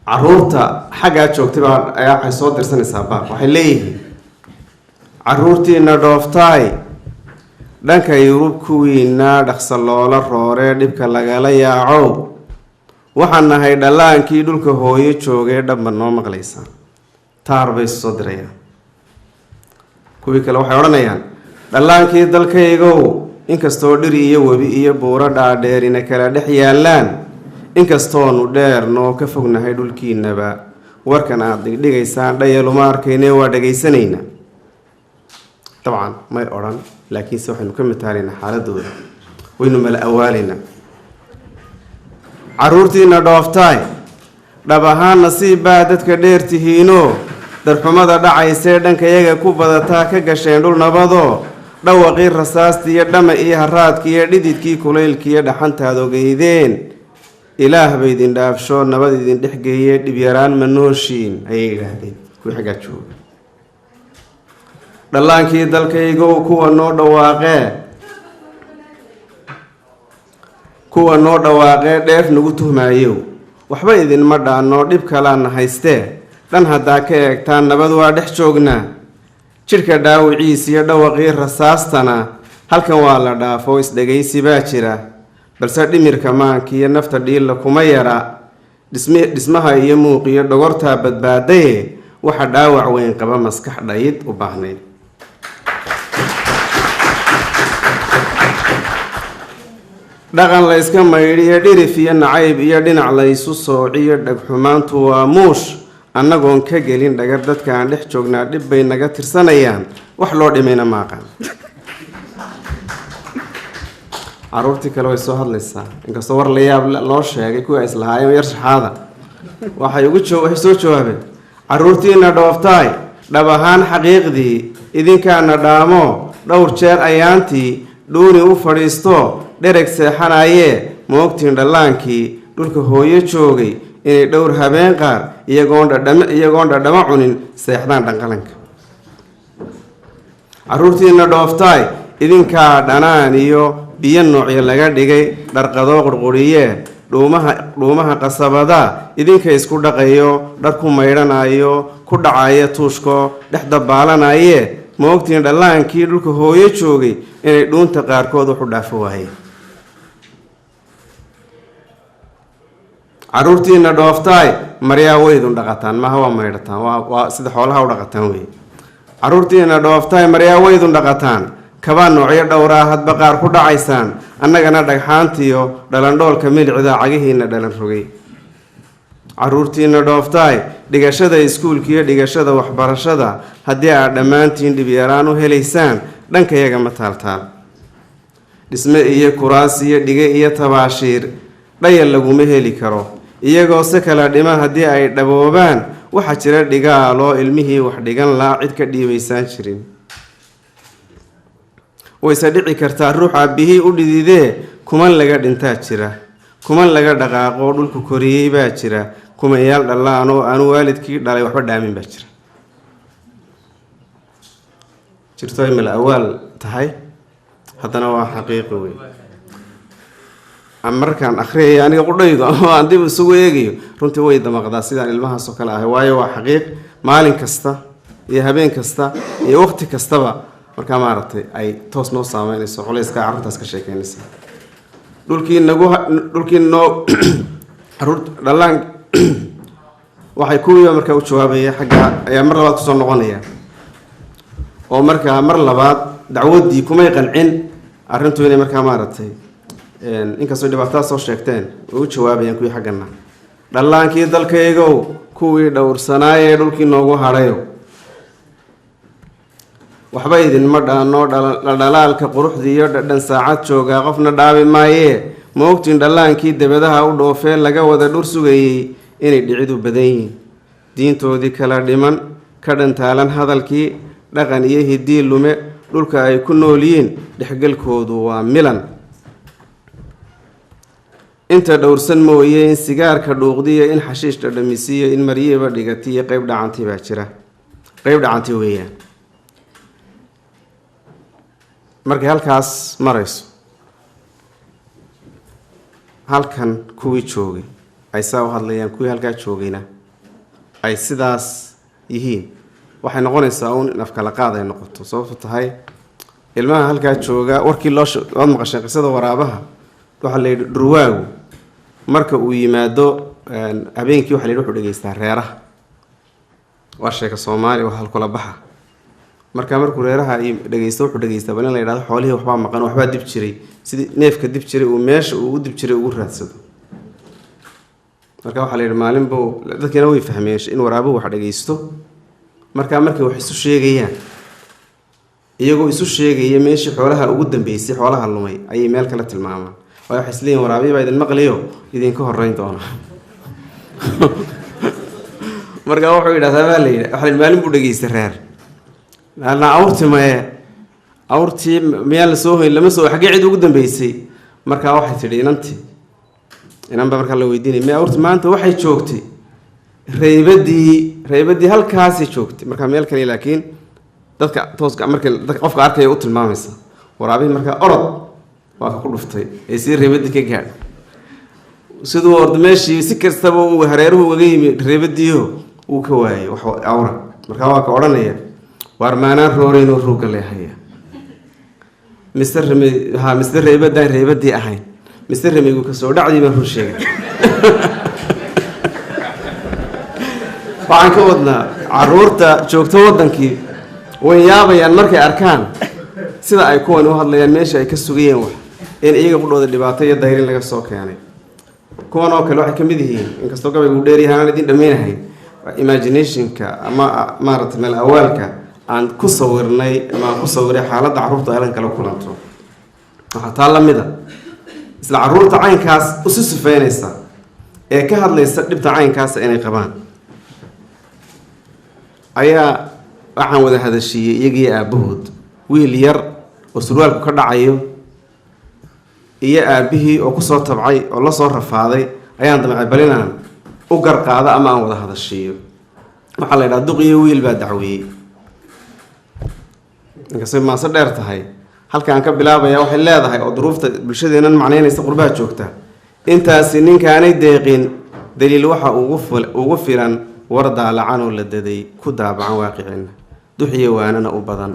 caruurta xaggaa joogtay baa ayaa waxay soo dirsanaysaa baaq waxay leeyihiin caruurtiina dhooftaay dhanka Yurub kuwiina dhaqso loola rooree dhibka lagala yaacow waxaan nahay dhalaankii dhulka hooyo joogay dhanba noo maqlaysaa taar bay soo dirayaan kuwii kale waxay odhanayaan dhalaankii dalkaygow inkastoo dhir iyo webi iyo buuro dhaadheerina kala dhex yaalaan inkastoonu dheer noo ka fognahay dhulkiinaba warkan aad dhigdhigaysaan dhayaluma arkayne waa dhagaysanaynaa dabcan may odhan laakiinse waxaynu ka mitaalaynaa xaaladooda waynu mala awaalaynaa caruurtiina dhooftaay dhab ahaan nasiib baa dadka dheer tihiinoo darxumada dhacaysee dhankayaga ku badataa ka gasheen dhul nabadoo dhawaqii rasaastiiyo dhama iyo haraadkiiyo dhididkii kulaylkiiyo dhaxantaad ogeydeen ilaah ba idin dhaafsho nabad idin dhexgeeye dhibyaraan ma nooshiin ayay yidhaahdeen kuwii xaggaa jooga dhallaankii dalkaygow kuwa noo dhawaaqee dheef nagu tuhmaayow waxba idinma dhaanoo dhib kalaana haystee dhan haddaa ka eegtaan nabad waa dhex joognaa jidhka dhaawiciis iyo dhawaqii rasaastana halkan waa la dhaafo isdhegaysi baa jira balse dhimirka maankiiyo nafta dhiilla kuma yara dhismaha iyo muuqiyo dhogortaa badbaadaye waxa dhaawac weyn qaba maskax dhayid u baahnayd dhaqan la yska maydhiyo dhirif iyo nacayb iyo dhinac laysu soociyo dhagxumaantu waa muush annagoon ka gelin dhagar dadka aan dhex joognaa dhib bay naga tirsanayaan wax loo dhimayna maaqaan caruurtii kale way soo hadlaysaa inkastoo war la yaab loo sheegay kuwa islahaayeen yar shaxaada waxay soo jawaabeen caruurtiina dhooftaay dhab ahaan xaqiiqdii idinkaana dhaamo dhowr jeer ayaantii dhuuni u fadhiisto dhereg seexanayee moogtiin dhallaankii dhulka hooyo joogay inay dhowr habeen qaar iyagoon dhadhama cunin seexdaan dhanqalanka caruurtiina dhooftaay idinkaa dhanaan iyo biyo noocyo laga dhigay dharqadoo qurquriyee dhuumaha qasabada idinka isku dhaqayo dhar ku maydhanayo ku dhacaya tuushko dhex dabaalanayee moogtiin dhallaankii dhulka hooyo joogay inay dhuunta qaarkood wuxu dhaafo waayeen caruurtiina dhooftaay maryaa waydun dhaqataan maaha waa maydhataan waa sida xoolaha u dhaqataan wey caruurtiina dhooftaay maryaa waydun dhaqataan kabaa noocyo dhowraa hadba qaar ku dhacaysaan annagana dhagxaantiyo dhalandhoolka milicda cagihiina dhalan rogay caruurtiina dhooftaay dhigashada iskuulkiiyo dhigashada waxbarashada haddii aad dhammaantiin dhibyaraan u helaysaan dhankayaga ma taaltaal dhisme iyo kuraas iyo dhige iyo tabaashiir dhayal laguma heli karo iyagoo si kala dhima haddii ay dhaboobaan waxaa jira dhigaaloo ilmihii wax dhigan laa cid ka dhiibaysaan jirin wayse dhici kartaa ruux aabbihii u dhididee kuman laga dhintaa jira kuman laga dhaqaaqoo dhulku koriyey baa jira kumayaal dhallaan oo aanu waalidkii dhalay waxba dhaamin baa jira jirto ay mala awaal tahay haddana waa xaqiiqi wey markaan akhriyaya aniga qudhaydu ama aan dib isugu eegayo runtii way damaqdaa sidaan ilmahaasoo kale ahay waayo waa xaqiiq maalin kasta iyo habeen kasta iyo waqti kastaba markaa maaragtay ay toos noo saameynayso culayska carruurtaas ka sheekeynaysa dhulkii noo dhallaan waxay kuwiiba markaa u jawaabaya xagga ayaa mar labaad kusoo noqonaya oo markaa mar labaad dacwaddii kumay qancin arrintu inay markaa maaragtay inkastoo dhibaatada soo sheegteen way u jawaabayaan kuwii xaggana dhallaankii dalkaygow kuwii dhowrsanaayee dhulkii noogu hadhayo waxba idinma dhaanoo dhalaalka quruxdii iyo dhadhan saacad joogaa qofna dhaabi maayee moogtiin dhallaankii debadaha u dhoofee laga wada dhur sugayey inay dhicidu badan yihiin diintoodii kala dhiman ka dhantaalan hadalkii dhaqan iyo hiddii lume dhulka ay ku nool yihiin dhexgalkoodu waa milan inta dhowrsan mooye in sigaarka dhuuqdiyo in xashiish dhadhamisiiyo in maryiba dhigatiyo qeyb dhacanti baa jira qeyb dhacanti weeyaan markay halkaas marayso halkan kuwii joogay ay saa u hadlayaan kuwii halkaa joogayna ay sidaas yihiin waxay noqonaysaa uun in afkala qaad ay noqoto. sababto tahay ilmaha halkaa jooga warkii waad maqasheen qisada waraabaha. waxaa la yidhi dhurwaagu marka uu yimaado habeenkii waxa la yidhi wuxuu dhegeystaa reeraha. waa sheeka soomaali waa halkula baxa. markuu reeraha dhegeysto wuxuu dhegeystaa bal in la yidhahdo xoolihii waxbaa maqan waxbaa dib jiray, sidii neefka dib jiray uu meesha uu u dib jiray ugu raadsado. marka waxaa la yidhi maalinbuu dadkiina way fahmeen in waraabuhu wax dhegeysto. markay wax isu sheegayaan, iyagoo isu sheegaya meeshii xoolaha ugu dambeysay xoolaha lumay ayay meel kale tilmaamaan. waxay isleeyihin waraabiyi baa idin maqliyo idinka horeyn doona. markaa wuxuu yidhahdaa baa la yidhi waxa maalin buu dhegeystay reer awrti maye awrtii miyaan la soo hoyn lama soo xaggee cid ugu dambeysay. markaa waxay tidhi inanba markaa la weydiinay me awrti maanta waxay joogtay reybadii halkaasay joogtay. markaa meel kale laakiin dadka tooska markii qofka arkaya u tilmaamaysa. waraabihii markaa orod waa ka ku dhuftay ee sii reebadii ka gaadh siduu ordo meeshii si kastaba uu hareeruhu uga yimi reebadiiyo uu ka waayay wax awra. markaa waa ka odhanaya waar maanaan rooreynoo ruugga leehaya mise reebadaan reebadii ahayn mise ramigu kasoo dhacdii baan run sheegay. waxaan ka wadnaa caruurta joogto wadankii way yaabayaan markay arkaan sida ay kuwan u hadlayaan meesha ay ka sugayeen wax in iyaga qudhooda dhibaato iyo dayrin laga soo keenay. kuwan oo kale waxay ka mid yihiin inkastoo gabaygu u dheeryahay aan idin dhammaynahay imaginationka ama maaragtay meel awaalka aan ku sawirnay ama aan ku sawiray xaaladda carruurta aylan kala kulanto. waxaa taa la mida isla carruurta caynkaas usi sifeynaysa ee ka hadlaysa dhibta caynkaasa inay qabaan ayaa waxaan wada hadashiiyey iyagii aabbahood. wiil yar oo surwaalku ka dhacayo iyo aabbihii oo kusoo tabcay oo lasoo rafaaday ayaan damcay bal inaan u garqaado ama aan wada hadashiiyo. waxaa la yidhaha duq iyo wiil baa dacweeyey. inkastay maaso dheer tahay halkaan ka bilaabaya waxay leedahay oo duruufta bulshadeennan macnaynaysa qurbaha joogta. intaasi ninkaanay deeqin daliil waxa ugu filan war daalacanoo la daday ku daabacan waaqicina duxiyo waanana u badan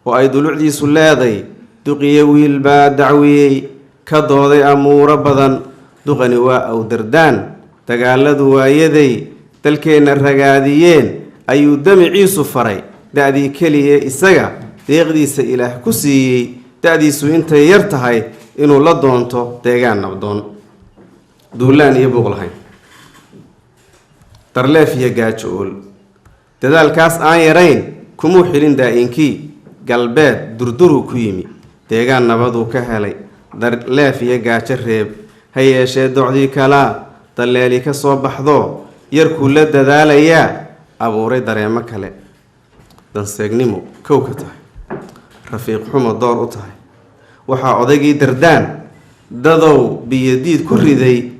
oo ay dulucdiisu leeday. duqiyo wiil baa dacwiyey ka dooday amuuro badan. duqani waa awdardaan dagaaladu waayaday dalkeenna ragaadiyeen ayuu damiciisu faray da-dii keliya isaga deeqdiisa ilaah ku siiyey. da-diisu intay yar tahay inuu la doonto deegaan nabdoon duulaan iyo buuq lahayn darleef iyo gaajo ool. dadaalkaas aan yarayn kumuu xilin daa-inkii galbeed durduruu ku yimi deegaan nabaduu ka helay darleef iyo gaajo reeb. ha yeeshee docdii kalaa daleeli ka soo baxdo yarkuu la dadaalayaa abuuray dareemo kale. danseegnimo kow ka tahay rafiiq xumo door u tahay. waxaa odaygii dardaan dadow biyodiid ku riday.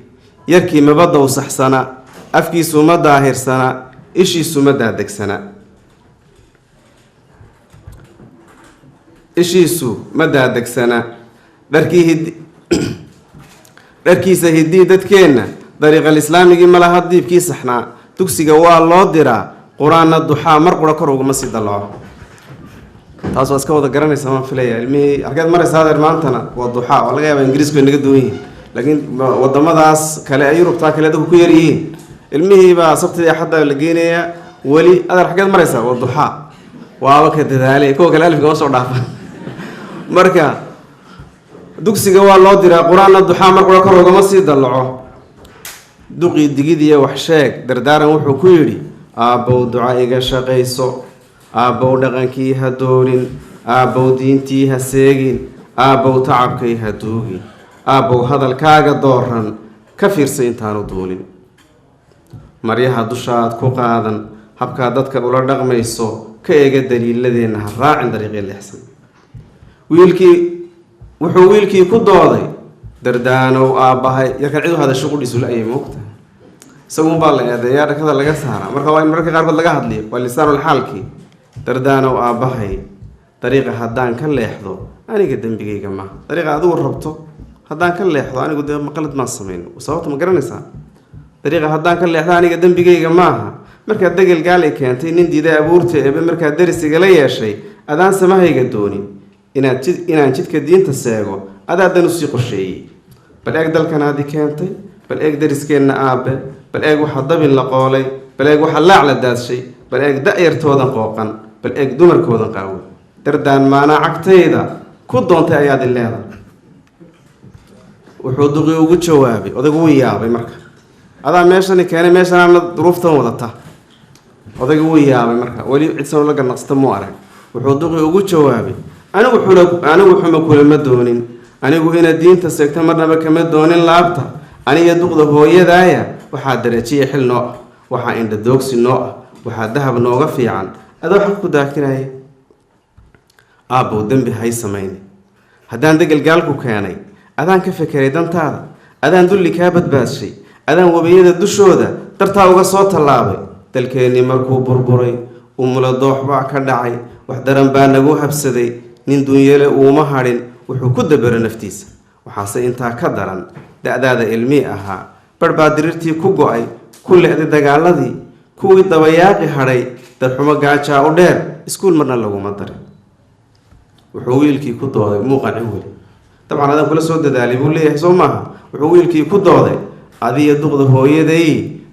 yarkii mabadow saxsana afkiisu ma daahirsana ishiisu ma daadegsana. dharkiisa hiddii dadkeenna dariiqal islaamigii malaha diibkii saxnaa. dugsiga waa loo diraa qur-aanna duxaa mar qura kor uguma sii dalaco. taas waa iska wada garanaysa maan filaya ilmihii halkeed maraysa adeer maantana waa duxaa. waa laga yaaba ingiriisku ay naga duwan yihiin laakiin wadamadaas kale ee yurubtaa kale dadku ku yaryihiin ilmihiibaa sabtidii axadda la geynayaa weli adeer xaggeed maraysa waa duxaa. waaba ka dadaalay kuwa kale alifka ma soo dhaafa. marka dugsiga waa loo diraa qur-aanna duxaa mar qura kor ugama sii dallaco. duqii digidiya wax sheeg dardaaran wuxuu ku yidhi aabbow duca iga shaqayso. aabbow dhaqankii ha doorin. aabbow diintii ha seegin. aabbow tacabkay ha duugin. aabbow hadalkaaga dooran ka fiirsa intaanu duulin. maryaha dushaad ku qaadan habkaa dadka ula dhaqmayso ka eega daliiladeenna ha raacin dariiqii leexsan. wuxuu wiilkii ku dooday dardaanow aabbahay yarkan cid u hadasho qudhiisu la-ayay moogta isagunbaa la eedeeyaa dhakada laga saara. marka waa in mararka qaarkood laga hadliyo waa lisaanul xaalkii. dardaanow aabbahay dariiqa haddaan ka leexdo aniga dembigayga maha. dariiqa adigu rabto haddaan ka leexdo anigu dee maqalad maan samayn. sababta ma garanaysaa dariiqa haddaan ka leexda aniga dembigayga maaha. markaad degel gaal ay keentay nin diiday abuurta eebe markaad darisiga la yeeshay adaan samahayga doonin inaan jidka diinta seego adaadan usii qorsheeyey. bal eeg dalkanaadi keentay, bal eeg dariskeenna aabe, bal eeg waxa dabin la qoolay, bal eeg waxa laac la daadshay, bal eeg da-yartoodan qooqan, bal eeg dumarkoodan qaawan. dardaan maanaa cagtayda ku doontay ayaad i leedahay. wuxuu duqi ugu jawaabay, odaygu wuu yaabay marka. adaa meeshani keenay, meeshanaana duruuftan wadata. odaygu wuu yaabay marka, weli cidsanoo la ganaqsta muu arag. wuxuu duqi ugu jawaabay, anigu xuma kulama doonin, anigu inaad diinta seegta marnaba kama doonin laabta. aniga duqda hooyadaaya waxaa darajiya xil noo ah, waxaa indha doogsi noo ah, waxaa dahab nooga fiican. adoo xaq ku daakiraya aabbow dembi hay samayne. haddaan degel gaalku keenay adaan ka fekeray dantaada, adaan dulli kaa badbaadshay, adaan webiyada dushooda dartaa uga soo tallaabay. dalkeennii markuu burburay umula dooxbaa ka dhacay, wax daran baa nagu habsaday, nin dunyele uuma hadhin wuxuu ku dabero naftiisa. waxaase intaa ka daran da-daada ilmii ahaa barh baa dirirtii ku go-ay, ku le-day dagaaladii, kuwii dabayaaqi hadhay darxumo gaajaa u dheer iskuul marna laguma darin. wuxuu wiilkii ku dooday muuqancin weli, dabcan adaan kula soo dadaalay buu leeyahay soo maaha. wuxuu wiilkii ku dooday, adiyo duqda hooyaday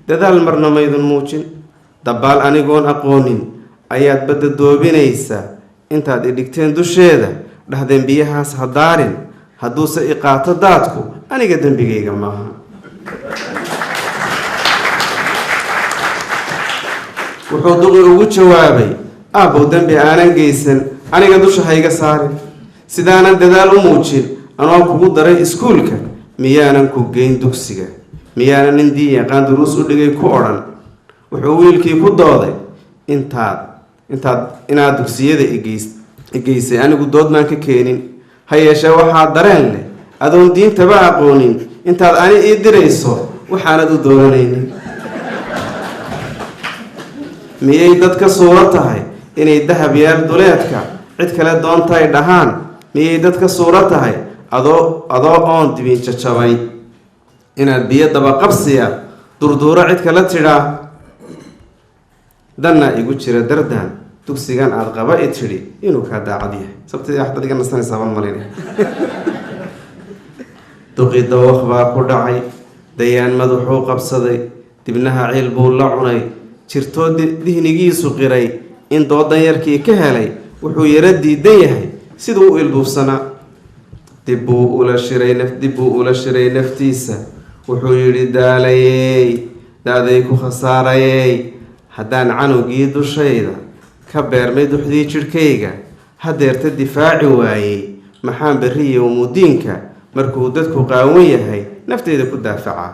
dadaal marna maydun muujin, dabaal anigoon aqoonin ayaad badda doobinaysaa. intaad i dhigteen dusheeda dhahdeen biyahaas ha daarin, hadduuse i qaato daadku aniga dembigayga maaha. wuxuu duqi ugu jawaabay, aabbow dembi aanan geysan aniga dusha hayga saarin. sidaanan dadaal u muujin anoo kugu daray iskuulka, miyaanan ku geyn dugsiga, miyaanan nin diin yaqaan duruus u dhigay ku odhan. wuxuu wiilkii ku dooday, inaad dugsiyada igeysay anigu dood maan ka keenin. ha yeeshee waxaa dareen leh adoon diintaba aqoonin intaad ani ii dirayso waxaanad u dooranaynin. miyay dad ka suuro tahay inay dahab yaal duleedka cid kale doontay dhahaan? miyay dad ka suuro tahay adoo oon dibin jajabay inaad biyo dabaqabsiya durduuro cid kala tidhaa? danna igu jira dardaan dugsigan aada qaba i tidhi inuu kaa daacad yahay. sabtidii waxaad adiga nasanaysaabaan malina. duqi dawaq baa ku dhacay, dayaan madaxuu qabsaday, dibnaha ciil buu la cunay, jirtoo dihnigiisu qiray in doodan yarkii ka helay wuxuu yaro diidan yahay siduu u ilbuufsanaa. dib buu ula shiray naftiisa, wuxuu yidhi daalayey daaday ku khasaarayey, haddaan canugii dushayda ka beermay duxdii jidhkayga hadeerta difaaci waayey, maxaan berri yowmudiinka markuu dadku qaawan yahay nafteyda ku daafacaa.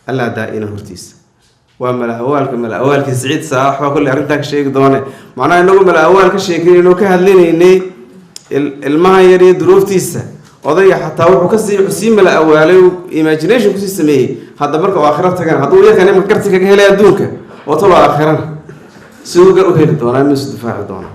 allaa daa-ina hortiisa. waa mala-awaalkii siciid saax baa kolley arrintaa ka sheegi doone. macnaha inagu mala-awaal ka sheekeynayno ka hadlinaynay ilmahan yar iyo duruuftiisa. odayga xataa wuxuu sii mala-awaalay imagination kusii sameeyey. hadda marka u aakhira tagan hadduu yarkan garti kaga helay adduunka oo talo aakhirana siduu gar u heli doonaa inuu is difaaci doonaa.